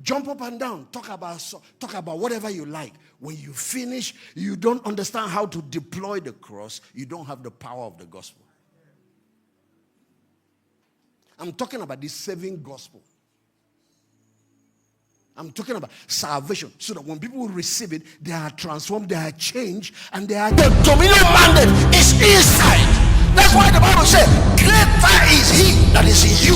Jump up and down. Talk about whatever you like. When you finish, you don't understand how to deploy the cross. You don't have the power of the gospel. I'm talking about the saving gospel. I'm talking about salvation, so that when people receive it, they are transformed, they are changed, and they are... The dominion mandate is inside. That's why the Bible says, greater is he that is in you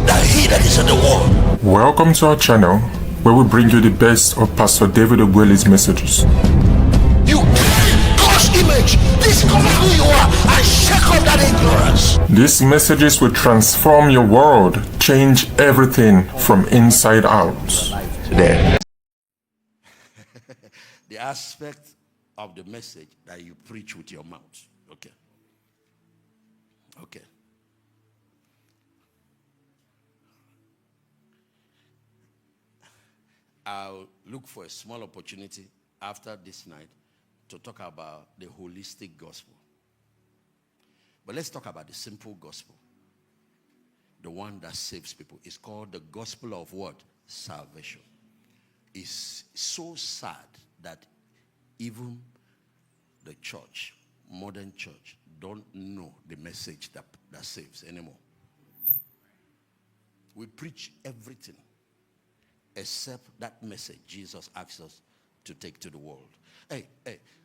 than he that is in the world. Welcome to our channel, where we bring you the best of Pastor David Ogbueli's messages. You carry God's image, discover who you are, and shake off that ignorance. These messages will transform your world, change everything from inside out. The aspect of the message that you preach with your mouth. Okay. I'll look for a small opportunity after this night to talk about the holistic gospel. But let's talk about the simple gospel. The one that saves people. It's called the gospel of what? Salvation. It's so sad that even the church, modern church, don't know the message that saves anymore. We preach everything except that message Jesus asks us to take to the world. Hey,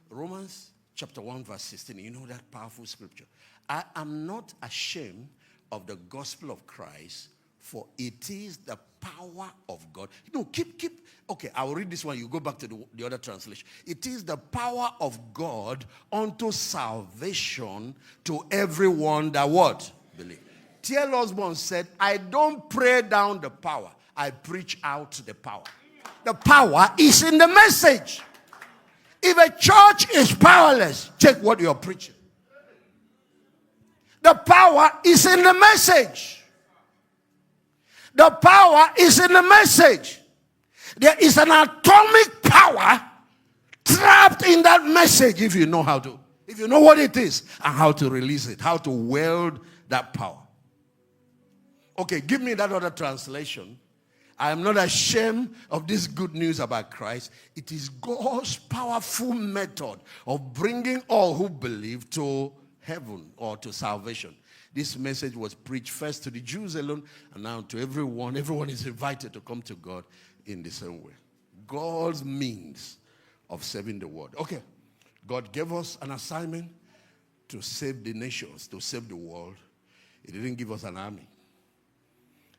Romans chapter 1 verse 16, you know that powerful scripture. I am not ashamed of the gospel of Christ, for it is the power of God. Keep. Okay, I will read this one. You go back to the other translation. It is the power of God unto salvation to everyone that what? Believe. T.L. Osborne said, I don't pray down the power. I preach out the power. The power is in the message. If a church is powerless, check what you're preaching. The power is in the message. The power is in the message. There is an atomic power trapped in that message if you know how to. If you know what it is and how to release it. How to wield that power. Okay, give me that other translation. I am not ashamed of this good news about Christ. It is God's powerful method of bringing all who believe to heaven or to salvation. This message was preached first to the Jews alone, and now to everyone. Everyone is invited to come to God in the same way. God's means of saving the world. Okay, God gave us an assignment to save the nations, to save the world. He didn't give us an army.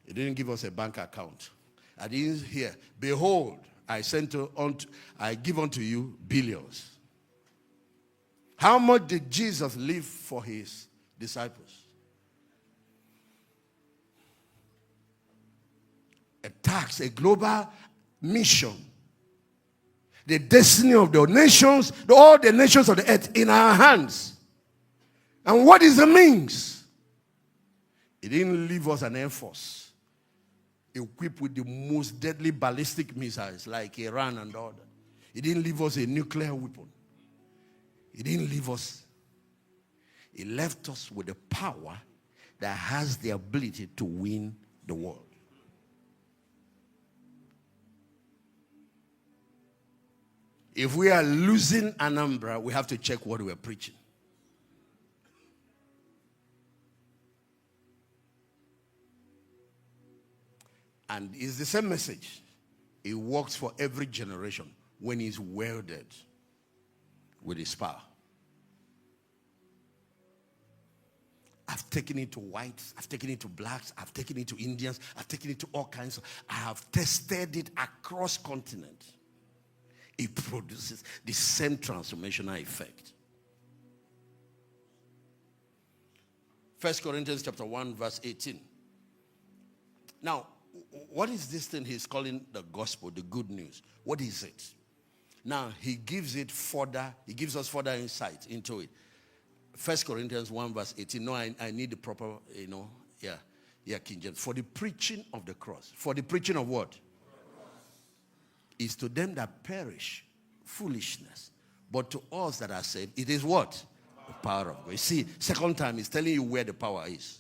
He didn't give us a bank account. I didn't hear, behold, I give unto you billions. How much did Jesus leave for his disciples? A task, a global mission. The destiny of the nations, all the nations of the earth in our hands. And what is the means? He didn't leave us an air force equipped with the most deadly ballistic missiles like Iran and all that. He didn't leave us a nuclear weapon. He didn't leave us. He left us with a power that has the ability to win the world. If we are losing Anambra, we have to check what we are preaching. And it's the same message. It works for every generation when it's welded with his power. I've taken it to whites, I've taken it to blacks, I've taken it to Indians, I've taken it to all kinds of... I have tested it across continents. It produces the same transformational effect. 1 Corinthians chapter 1 verse 18. Now, what is this thing he's calling the gospel, the good news? What is it? Now, he gives us further insight into it. 1 Corinthians 1 verse 18. No, I need the proper, King James. For the preaching of the cross. For the preaching of what? Is to them that perish foolishness, but to us that are saved, it is what? The power of God. You see, second time he's telling you where the power is.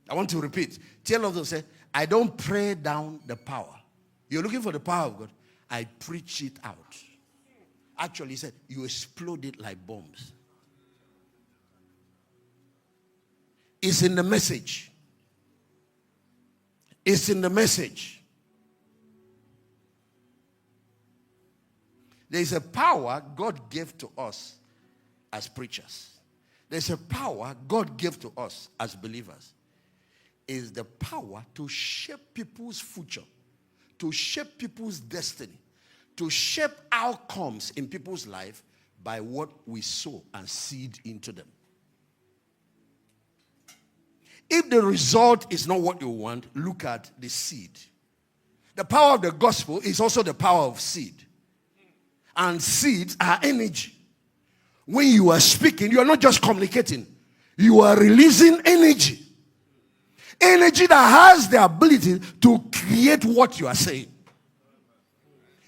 I want to repeat. Tell us to say, I don't pray down the power. You're looking for the power of God. I preach it out. Actually, he said, you explode it like bombs. It's in the message. It's in the message. There's a power God gave to us as preachers. There's a power God gave to us as believers. It's the power to shape people's future, to shape people's destiny, to shape outcomes in people's life by what we sow and seed into them. If the result is not what you want, look at the seed. The power of the gospel is also the power of seed. And seeds are energy. When you are speaking, you are not just communicating. You are releasing energy. Energy that has the ability to create what you are saying.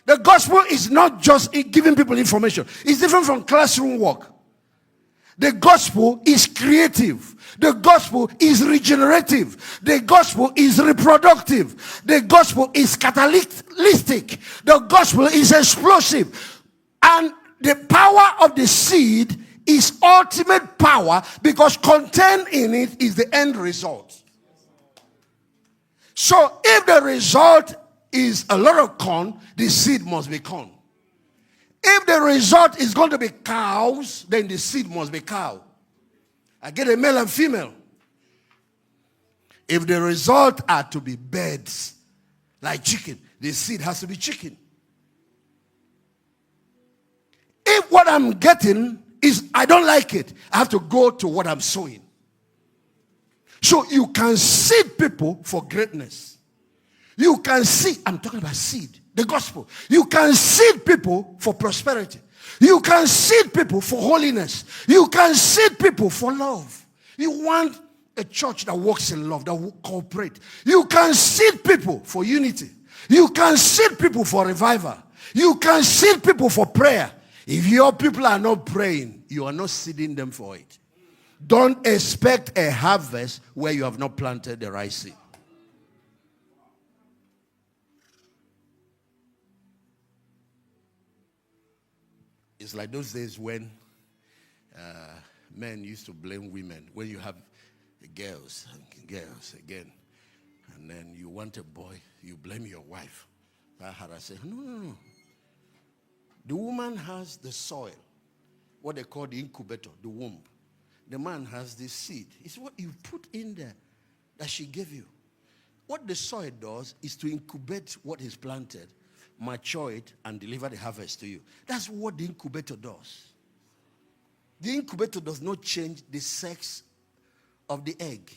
The gospel is not just giving people information. It's different from classroom work. The gospel is creative. The gospel is regenerative. The gospel is reproductive. The gospel is catalytic. The gospel is explosive. And the power of the seed is ultimate power because contained in it is the end result. So if the result is a lot of corn, the seed must be corn. If the result is going to be cows, then the seed must be cow. I get a male and female. If the result are to be birds, like chicken, the seed has to be chicken. If what I'm getting is, I don't like it, I have to go to what I'm sowing. So you can seed people for greatness. You can seed, I'm talking about seed, the gospel. You can seed people for prosperity. You can seed people for holiness. You can seed people for love. You want a church that works in love, that will cooperate. You can seed people for unity. You can seed people for revival. You can seed people for prayer. If your people are not praying, you are not seeding them for it. Don't expect a harvest where you have not planted the right seed. It's like those days when men used to blame women. When you have girls again, and then you want a boy, you blame your wife. I say, no. The woman has the soil, what they call the incubator, the womb. The man has the seed. It's what you put in there that she gave you. What the soil does is to incubate what is planted, mature it, and deliver the harvest to you. That's what the incubator does. The incubator does not change the sex of the egg.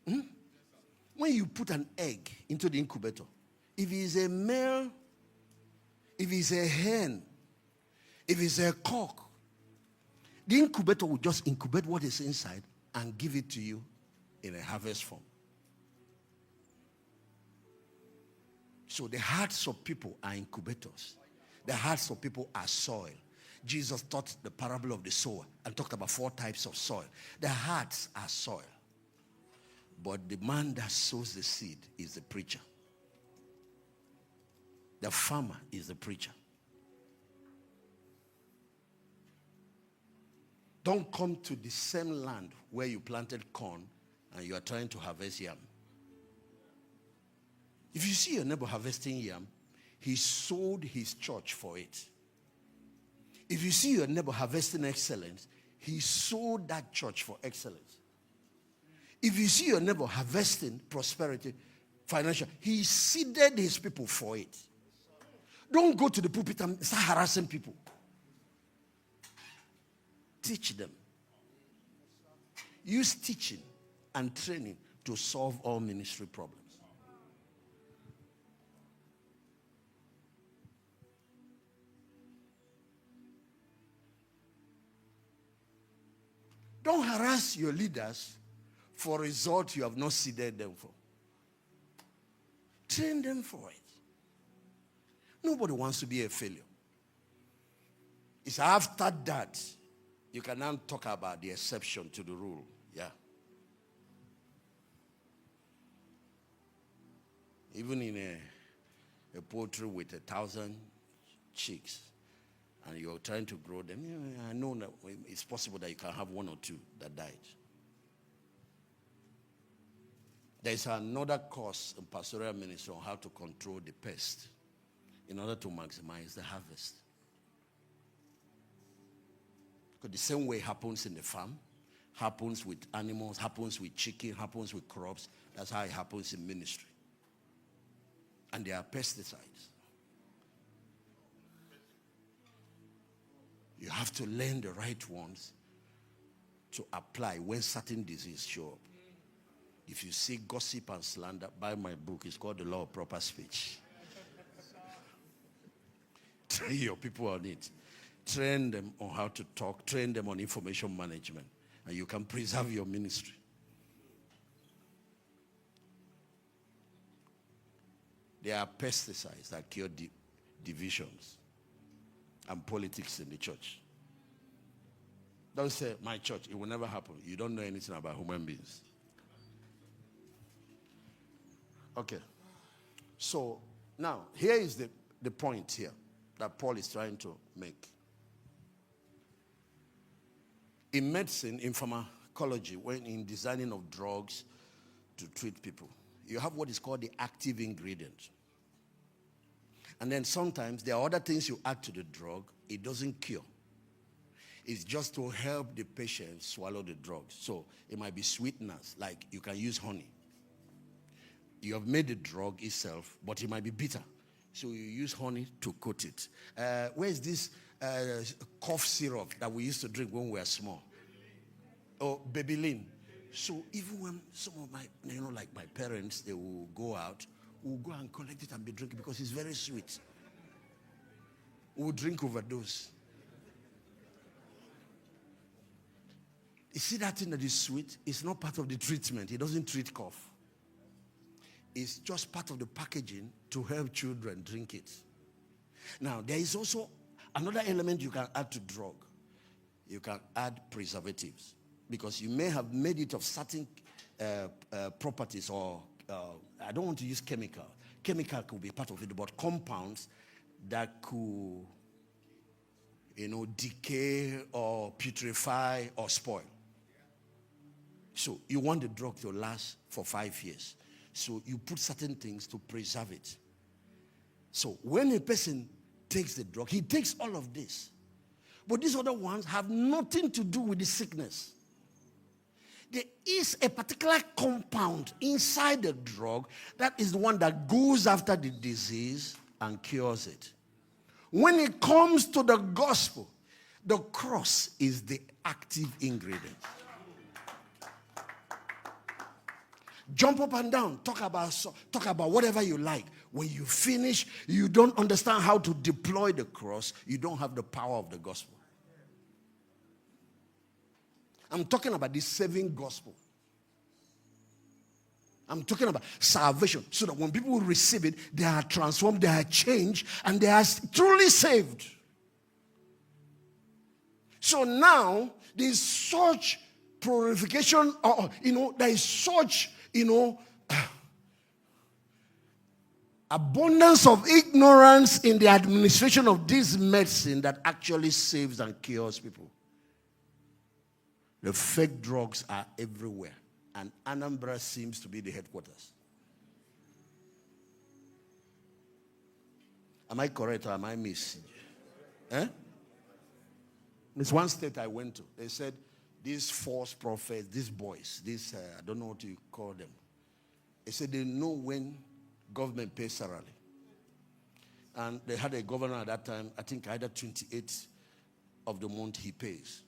When you put an egg into the incubator, if it is a male, if it's a hen, if it's a cock, the incubator will just incubate what is inside and give it to you in a harvest form. So the hearts of people are incubators. The hearts of people are soil. Jesus taught the parable of the sower and talked about 4 types of soil. The hearts are soil. But the man that sows the seed is the preacher. The farmer is the preacher. Don't come to the same land where you planted corn and you are trying to harvest yam. If you see your neighbor harvesting yam, he sold his church for it. If you see your neighbor harvesting excellence, he sold that church for excellence. If you see your neighbor harvesting prosperity, financial, he seeded his people for it. Don't go to the pulpit and start harassing people. Teach them. Use teaching and training to solve all ministry problems. Don't harass your leaders for results you have not seeded them for. Train them for it. Nobody wants to be a failure. It's after that you can now talk about the exception to the rule. Yeah. Even in a poultry with 1,000 chicks, and you're trying to grow them, I know that it's possible that you can have one or two that died. There's another course in pastoral ministry on how to control the pest in order to maximize the harvest. Because the same way happens in the farm, happens with animals, happens with chicken, happens with crops. That's how it happens in ministry. And there are pesticides. You have to learn the right ones to apply when certain diseases show up. If you see gossip and slander, buy my book. It's called The Law of Proper Speech. Train your people on it. Train them on how to talk. Train them on information management. And you can preserve your ministry. There are pesticides that cure divisions and politics in the church. Don't say, my church, it will never happen. You don't know anything about human beings. Okay. So, now, here is the point here that Paul is trying to make. In medicine, in pharmacology, when in designing of drugs to treat people, you have what is called the active ingredient. And then sometimes there are other things you add to the drug, it doesn't cure. It's just to help the patient swallow the drug. So it might be sweeteners, like you can use honey. You have made the drug itself, but it might be bitter. So you use honey to coat it. Where's this cough syrup that we used to drink when we were small? Oh, Babylin. So even when some of my, like my parents, they will go out, we'll go and collect it and be drinking because it's very sweet. We'll drink overdose. You see that thing that is sweet? It's not part of the treatment. It doesn't treat cough. It's just part of the packaging to help children drink it. Now, there is also another element you can add to drug. You can add preservatives. Because you may have made it of certain properties or, I don't want to use chemical. Chemical could be part of it, but compounds that could, decay or putrefy or spoil. So you want the drug to last for 5 years. So you put certain things to preserve it. So when a person takes the drug, he takes all of this. But these other ones have nothing to do with the sickness. There is a particular compound inside the drug that is the one that goes after the disease and cures it. When it comes to the gospel, the cross is the active ingredient. Jump up and down. Talk about whatever you like. When you finish, you don't understand how to deploy the cross. You don't have the power of the gospel. I'm talking about the saving gospel. I'm talking about salvation. So that when people receive it, they are transformed, they are changed, and they are truly saved. So now, there's such purification, there is such, abundance of ignorance in the administration of this medicine that actually saves and cures people. The fake drugs are everywhere, and Anambra seems to be the headquarters. Am I correct or am I missing? There's one state I went to. They said, these false prophets, these boys, I don't know what you call them. They said they know when government pays salary. And they had a governor at that time, I think either 28th of the month he pays.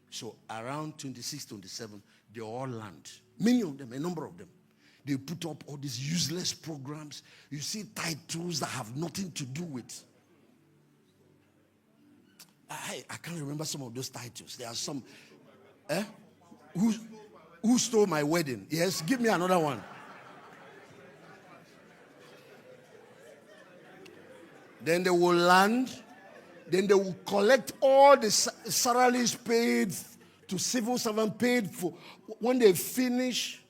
So around 26, 27, they all land. Many of them, a number of them. They put up all these useless programs. You see titles that have nothing to do with. I can't remember some of those titles. There are some. Who stole my wedding? Yes, give me another one. Then they will land. Then they will collect all the salaries paid to civil servants paid for. When they finish,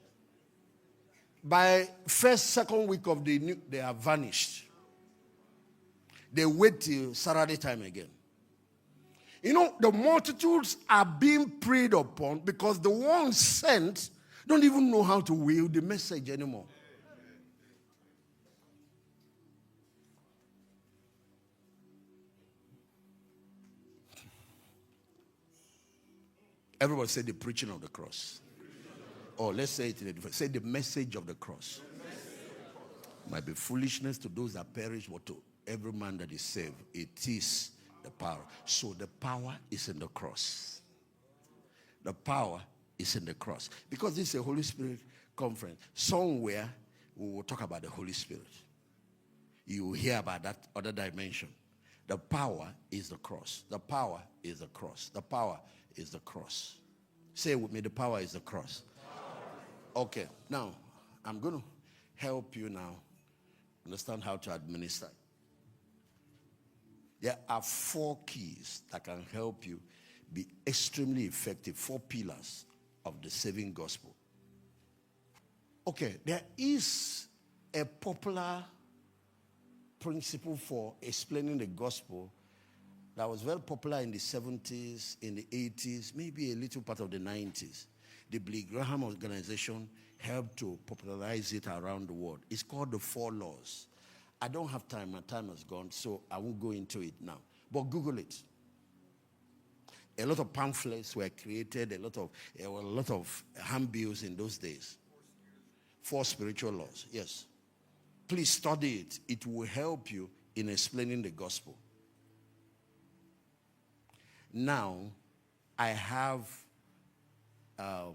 by first, second week of the new, they are vanished. They wait till Saturday time again. You know, the multitudes are being preyed upon because the ones sent don't even know how to wield the message anymore. Everybody say the preaching of the cross. Or let's say it in a different. Say the message of the cross. Might be foolishness to those that perish, but to every man that is saved, it is the power. So the power is in the cross. The power is in the cross. Because this is a Holy Spirit conference. Somewhere we will talk about the Holy Spirit. You will hear about that other dimension. The power is the cross. The power is the cross. The power is the cross. Say with me, the power is the cross. Okay, now I'm going to help you now understand how to administer. There are 4 keys that can help you be extremely effective. 4 pillars of the saving gospel. Okay, there is a popular principle for explaining the gospel that was very popular in the 70s, in the 80s, maybe a little part of the 90s. The Billy Graham organization helped to popularize it around the world. It's called the 4 laws. I don't have time. My time has gone, so I won't go into it now. But Google it. A lot of pamphlets were created. There were a lot of handbills in those days. 4 spiritual laws. Yes. Please study it. It will help you in explaining the gospel. Now, I have a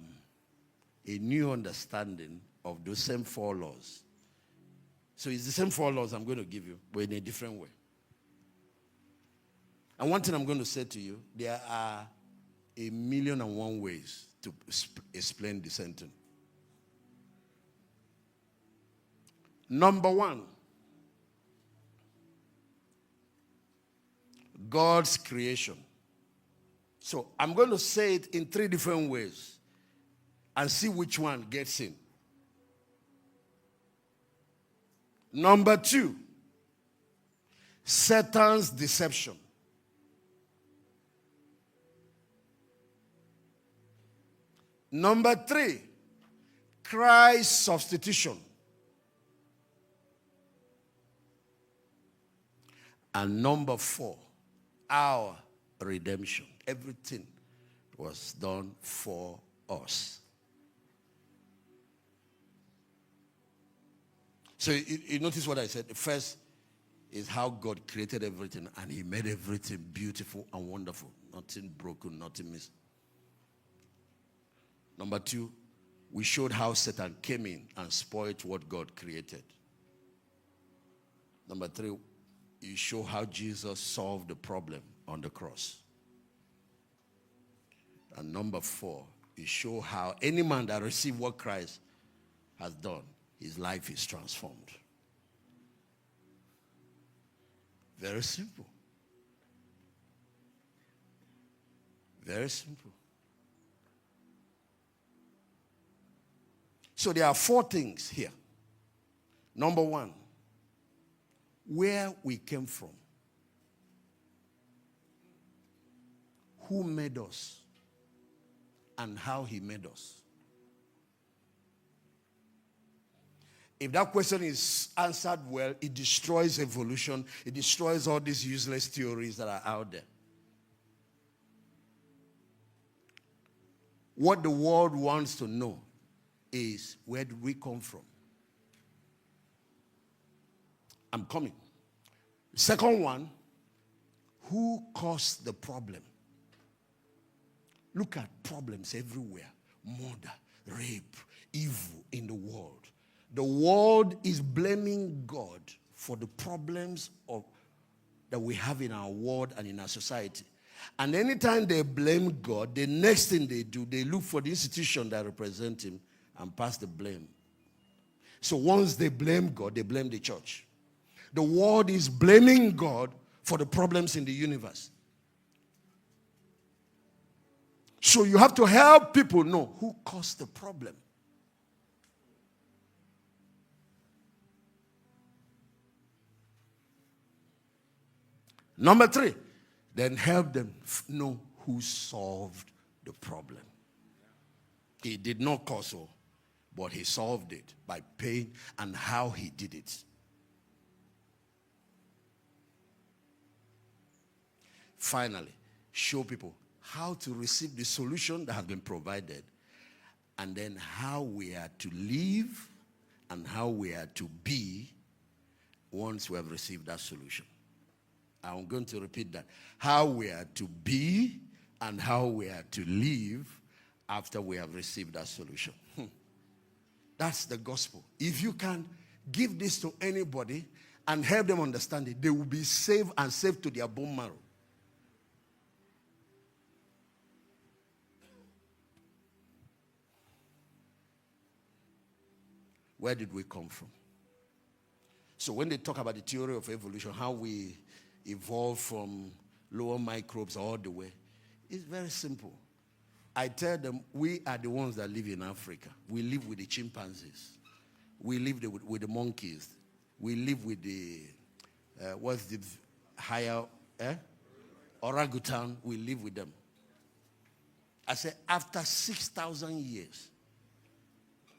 new understanding of those same 4 laws. So it's the same 4 laws I'm going to give you, but in a different way. And one thing I'm going to say to you, there are 1,000,001 ways to explain the sentence. Number 1, God's creation. So I'm going to say it in 3 different ways and see which one gets in. Number 2, Satan's deception. Number 3, Christ's substitution. And number 4, our redemption. Everything was done for us. So you notice what I said. The first is how God created everything, and he made everything beautiful and wonderful. Nothing broken, nothing missing. Number 2, we showed how Satan came in and spoiled what God created. Number 3, you show how Jesus solved the problem on the cross. And number 4, you show how any man that received what Christ has done, his life is transformed. Very simple. Very simple. So there are 4 things here. Number 1, where we came from. Who made us and how he made us. If that question is answered well, it destroys evolution. It destroys all these useless theories that are out there. What the world wants to know is, where did we come from? I'm coming. Second one, who caused the problem? Look at problems everywhere. Murder, rape, evil in the world. The world is blaming God for the problems that we have in our world and in our society. And anytime they blame God, the next thing they do, they look for the institution that represents him and pass the blame. So once they blame God, they blame the church. The world is blaming God for the problems in the universe. So you have to help people know who caused the problem. Number 3, then help them know who solved the problem. He did not cause all, but he solved it by paying and how he did it. Finally, show people how to receive the solution that has been provided, and then how we are to live and how we are to be once we have received that solution. I'm going to repeat that. How we are to be and how we are to live after we have received that solution. That's the gospel. If you can give this to anybody and help them understand it, they will be saved and saved to their bone marrow. Where did we come from? So when they talk about the theory of evolution, how we evolve from lower microbes all the way, it's very simple. I tell them, we are the ones that live in Africa. We live with the chimpanzees. We live with the monkeys. We live with the, what's the higher, orangutan. We live with them. I say, after 6,000 years,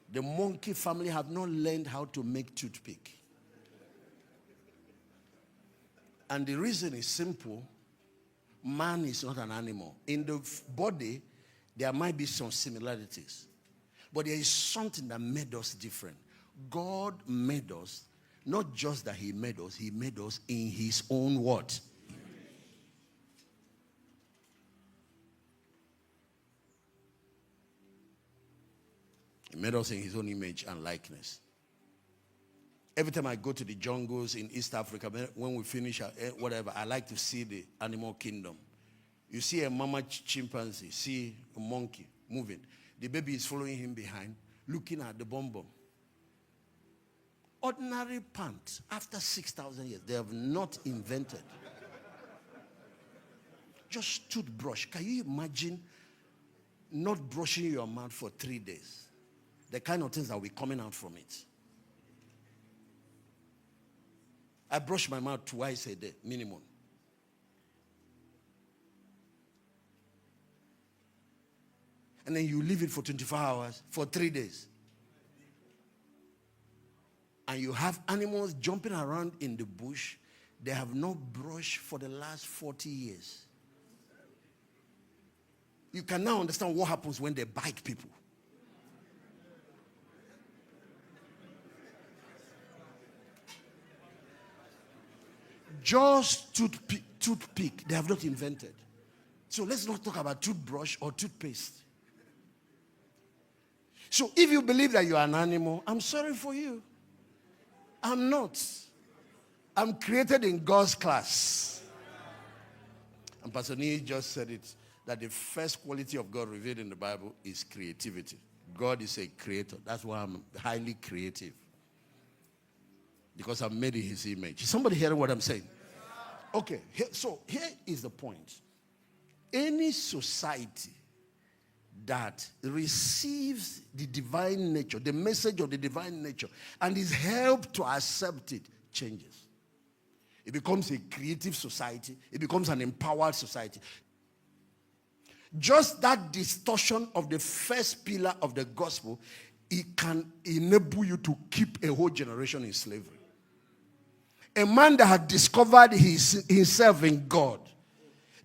the monkey family have not learned how to make toothpick. And the reason is simple. Man is not an animal. In the body, there might be some similarities. But there is something that made us different. God made us, not just that he made us in his own what? He made us in his own image and likeness. Every time I go to the jungles in East Africa, when we finish whatever, I like to see the animal kingdom. You see a mama chimpanzee, see a monkey moving. The baby is following him behind, looking at the bum. Ordinary pants, after 6,000 years, they have not invented. Just toothbrush. Can you imagine not brushing your mouth for 3 days? The kind of things that will be coming out from it. I brush my mouth twice a day, minimum. And then you leave it for 24 hours, for 3 days. And you have animals jumping around in the bush. They have not brushed for the last 40 years. You can now understand what happens when they bite people. Just toothpick, they have not invented. So let's not talk about toothbrush or toothpaste. So if you believe that you are an animal, I'm sorry for you. I'm not. I'm created in God's class. And Pastor Nee just said it, that the first quality of God revealed in the Bible is creativity. God is a creator. That's why I'm highly creative. Because I'm made in his image. Is somebody hearing what I'm saying? Okay, so here is the point. Any society that receives the divine nature, the message of the divine nature, and is helped to accept it, changes. It becomes a creative society. It becomes an empowered society. Just that distortion of the first pillar of the gospel, it can enable you to keep a whole generation in slavery. A man that had discovered himself in God,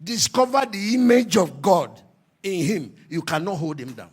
discovered the image of God in him, you cannot hold him down.